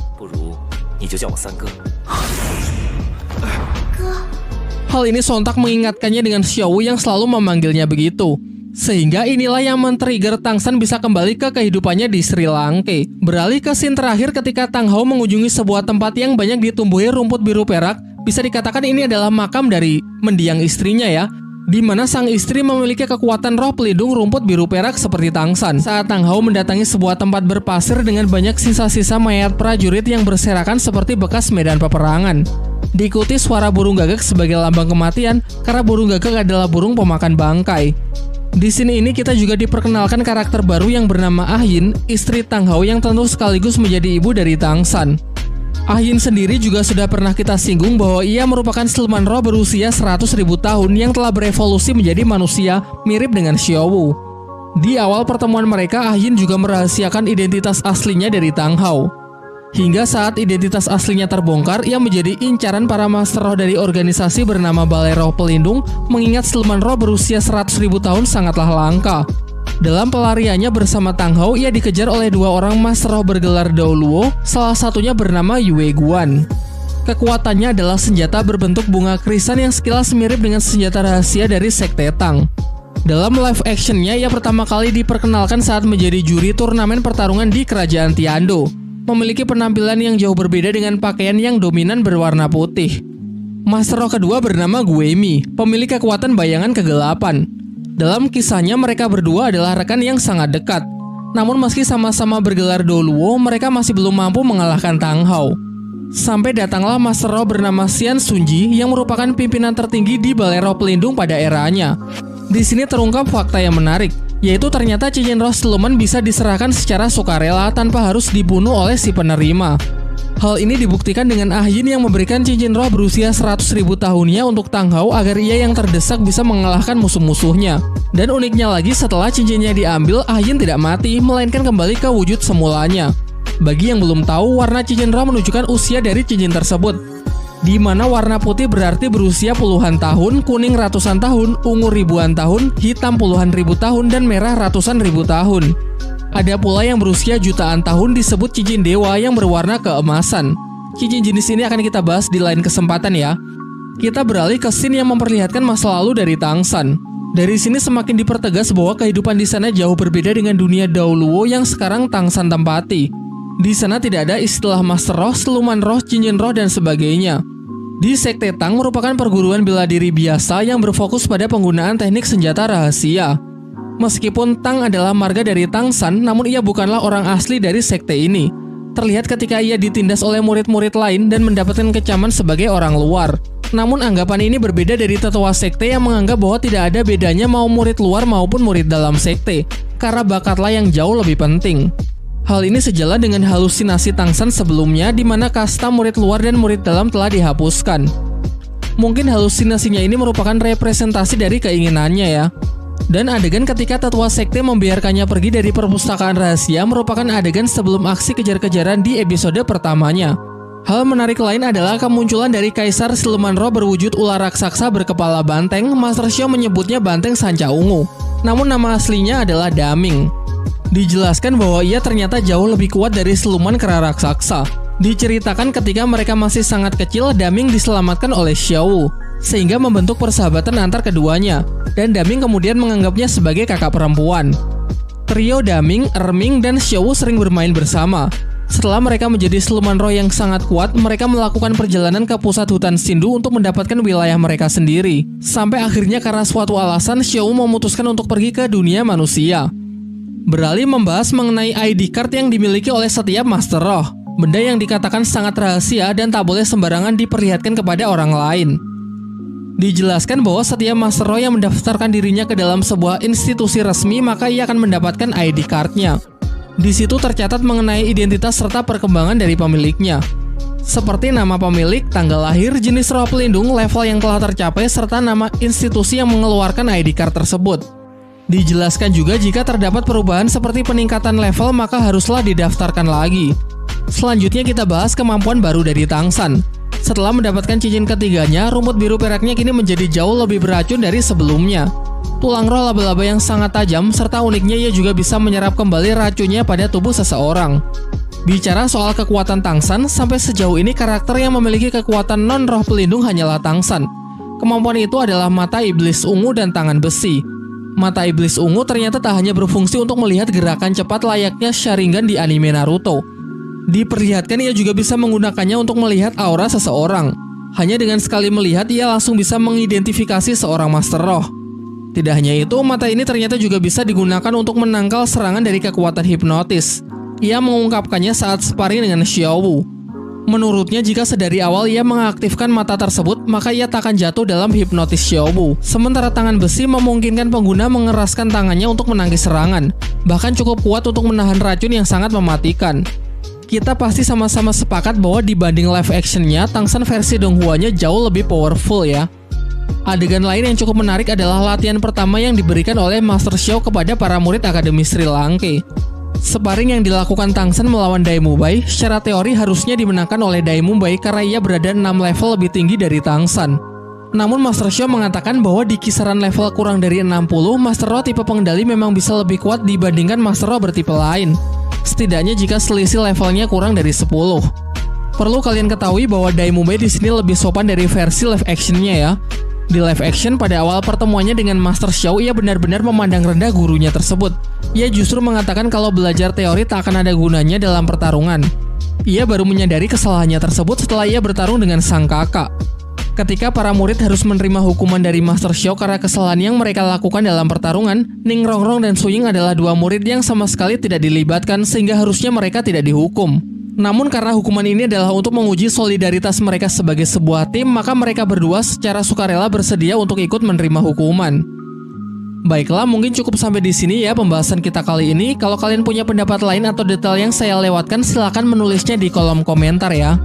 Hal ini sontak mengingatkannya dengan Xiaowu yang selalu memanggilnya begitu. Sehingga inilah yang men-trigger Tangsan bisa kembali ke kehidupannya di Sri Lanka. Beralih ke scene terakhir ketika Tang Hao mengunjungi sebuah tempat yang banyak ditumbuhi rumput biru perak. Bisa dikatakan ini adalah makam dari mendiang istrinya ya, di mana sang istri memiliki kekuatan roh pelindung rumput biru perak seperti Tangsan. Saat Tang Hao mendatangi sebuah tempat berpasir dengan banyak sisa-sisa mayat prajurit yang berserakan seperti bekas medan peperangan. Diikuti suara burung gagak sebagai lambang kematian, karena burung gagak adalah burung pemakan bangkai. Di sini ini kita juga diperkenalkan karakter baru yang bernama Ah Yin, istri Tang Hao yang tentu sekaligus menjadi ibu dari Tangsan. Ah Yin sendiri juga sudah pernah kita singgung bahwa ia merupakan siluman roh berusia 100.000 tahun yang telah berevolusi menjadi manusia mirip dengan Xiaowu. Di awal pertemuan mereka, Ah Yin juga merahasiakan identitas aslinya dari Tang Hao. Hingga saat identitas aslinya terbongkar, ia menjadi incaran para master roh dari organisasi bernama Balai Roh Pelindung, mengingat siluman roh berusia 100.000 tahun sangatlah langka. Dalam pelariannya bersama Tang Hao, ia dikejar oleh dua orang master roh bergelar Douluo, salah satunya bernama Yue Guan. Kekuatannya adalah senjata berbentuk bunga krisan yang sekilas mirip dengan senjata rahasia dari Sekte Tang. Dalam live actionnya, ia pertama kali diperkenalkan saat menjadi juri turnamen pertarungan di Kerajaan Tiando. Memiliki penampilan yang jauh berbeda dengan pakaian yang dominan berwarna putih. Master roh kedua bernama Guemi, pemilik kekuatan bayangan kegelapan. Dalam kisahnya mereka berdua adalah rekan yang sangat dekat. Namun meski sama-sama bergelar Douluo, mereka masih belum mampu mengalahkan Tang Hao. Sampai datanglah Master Roh bernama Xian Sunji yang merupakan pimpinan tertinggi di Balai Roh Pelindung pada eranya. Di sini terungkap fakta yang menarik, yaitu ternyata cincin roh siluman bisa diserahkan secara sukarela tanpa harus dibunuh oleh si penerima. Hal ini dibuktikan dengan Ah Yin yang memberikan cincin roh berusia 100.000 tahunnya untuk Tang Hao agar ia yang terdesak bisa mengalahkan musuh-musuhnya. Dan uniknya lagi, setelah cincinnya diambil, Ah Yin tidak mati, melainkan kembali ke wujud semulanya. Bagi yang belum tahu, warna cincin roh menunjukkan usia dari cincin tersebut, di mana warna putih berarti berusia puluhan tahun, kuning ratusan tahun, ungu ribuan tahun, hitam puluhan ribu tahun, dan merah ratusan ribu tahun. Ada pula yang berusia jutaan tahun disebut cincin dewa yang berwarna keemasan. Cincin jenis ini akan kita bahas di lain kesempatan ya. Kita beralih ke scene yang memperlihatkan masa lalu dari Tang San. Dari sini semakin dipertegas bahwa kehidupan di sana jauh berbeda dengan dunia Daoluo yang sekarang Tang San tempati. Di sana tidak ada istilah master roh, siluman roh, cincin roh, dan sebagainya. Di Sekte Tang merupakan perguruan bela diri biasa yang berfokus pada penggunaan teknik senjata rahasia. Meskipun Tang adalah marga dari Tang San, namun ia bukanlah orang asli dari sekte ini. Terlihat ketika ia ditindas oleh murid-murid lain dan mendapatkan kecaman sebagai orang luar. Namun anggapan ini berbeda dari tetua sekte yang menganggap bahwa tidak ada bedanya mau murid luar maupun murid dalam sekte, karena bakatlah yang jauh lebih penting. Hal ini sejalan dengan halusinasi Tang San sebelumnya di mana kasta murid luar dan murid dalam telah dihapuskan. Mungkin halusinasinya ini merupakan representasi dari keinginannya ya. Dan adegan ketika tetua sekte membiarkannya pergi dari perpustakaan rahasia merupakan adegan sebelum aksi kejar-kejaran di episode pertamanya. Hal menarik lain adalah kemunculan dari Kaisar Siluman Roh berwujud ular raksasa berkepala banteng. Master Xiao menyebutnya banteng sanca ungu, namun nama aslinya adalah Daming. Dijelaskan bahwa ia ternyata jauh lebih kuat dari siluman kera raksasa. Diceritakan ketika mereka masih sangat kecil, Daming diselamatkan oleh Xiao Wu, sehingga membentuk persahabatan antar keduanya, dan Daming kemudian menganggapnya sebagai kakak perempuan. Trio Daming, Erming, dan Xiao Wu sering bermain bersama. Setelah mereka menjadi siluman roh yang sangat kuat, mereka melakukan perjalanan ke pusat hutan Sindu untuk mendapatkan wilayah mereka sendiri. Sampai akhirnya karena suatu alasan, Xiao Wu memutuskan untuk pergi ke dunia manusia. Beralih membahas mengenai ID card yang dimiliki oleh setiap Master Roh, benda yang dikatakan sangat rahasia dan tak boleh sembarangan diperlihatkan kepada orang lain. Dijelaskan bahwa setiap Master Roh yang mendaftarkan dirinya ke dalam sebuah institusi resmi, maka ia akan mendapatkan ID card-nya. Di situ tercatat mengenai identitas serta perkembangan dari pemiliknya, seperti nama pemilik, tanggal lahir, jenis roh pelindung, level yang telah tercapai, serta nama institusi yang mengeluarkan ID card tersebut. Dijelaskan juga jika terdapat perubahan seperti peningkatan level, maka haruslah didaftarkan lagi. Selanjutnya kita bahas kemampuan baru dari Tang San. Setelah mendapatkan cincin ketiganya, rumput biru peraknya kini menjadi jauh lebih beracun dari sebelumnya. Tulang roh laba-laba yang sangat tajam, serta uniknya ia juga bisa menyerap kembali racunnya pada tubuh seseorang. Bicara soal kekuatan Tang San, sampai sejauh ini karakter yang memiliki kekuatan non-roh pelindung hanyalah Tang San. Kemampuan itu adalah mata iblis ungu dan tangan besi. Mata iblis ungu ternyata tak hanya berfungsi untuk melihat gerakan cepat layaknya Sharingan di anime Naruto. Diperlihatkan ia juga bisa menggunakannya untuk melihat aura seseorang. Hanya dengan sekali melihat, ia langsung bisa mengidentifikasi seorang Master Roh. Tidak hanya itu, mata ini ternyata juga bisa digunakan untuk menangkal serangan dari kekuatan hipnotis. Ia mengungkapkannya saat sparring dengan Xiao Wu. Menurutnya, jika sedari awal ia mengaktifkan mata tersebut, maka ia tak akan jatuh dalam hipnotis Xiao Wu. Sementara tangan besi memungkinkan pengguna mengeraskan tangannya untuk menangkis serangan, bahkan cukup kuat untuk menahan racun yang sangat mematikan. Kita pasti sama-sama sepakat bahwa dibanding live actionnya, Tang San versi Donghuanya jauh lebih powerful ya. Adegan lain yang cukup menarik adalah latihan pertama yang diberikan oleh Master Xiao kepada para murid Akademi Sri Lanka. Sparring yang dilakukan Tang San melawan Dai Mubai, secara teori harusnya dimenangkan oleh Dai Mubai karena ia berada 6 level lebih tinggi dari Tang San. Namun Master Xiao mengatakan bahwa di kisaran level kurang dari 60, Master Roh tipe pengendali memang bisa lebih kuat dibandingkan Master Roh bertipe lain. Setidaknya jika selisih levelnya kurang dari 10. Perlu kalian ketahui bahwa Dai Mubai di sini lebih sopan dari versi live actionnya ya. Di live action, pada awal pertemuannya dengan Master Xiao, ia benar-benar memandang rendah gurunya tersebut. Ia justru mengatakan kalau belajar teori tak akan ada gunanya dalam pertarungan. Ia baru menyadari kesalahannya tersebut setelah ia bertarung dengan sang kakak. Ketika para murid harus menerima hukuman dari Master Xiao karena kesalahan yang mereka lakukan dalam pertarungan, Ning Rongrong dan Suying adalah dua murid yang sama sekali tidak dilibatkan sehingga harusnya mereka tidak dihukum. Namun karena hukuman ini adalah untuk menguji solidaritas mereka sebagai sebuah tim, maka mereka berdua secara sukarela bersedia untuk ikut menerima hukuman. Baiklah, mungkin cukup sampai di sini ya pembahasan kita kali ini. Kalau kalian punya pendapat lain atau detail yang saya lewatkan, silahkan menulisnya di kolom komentar ya.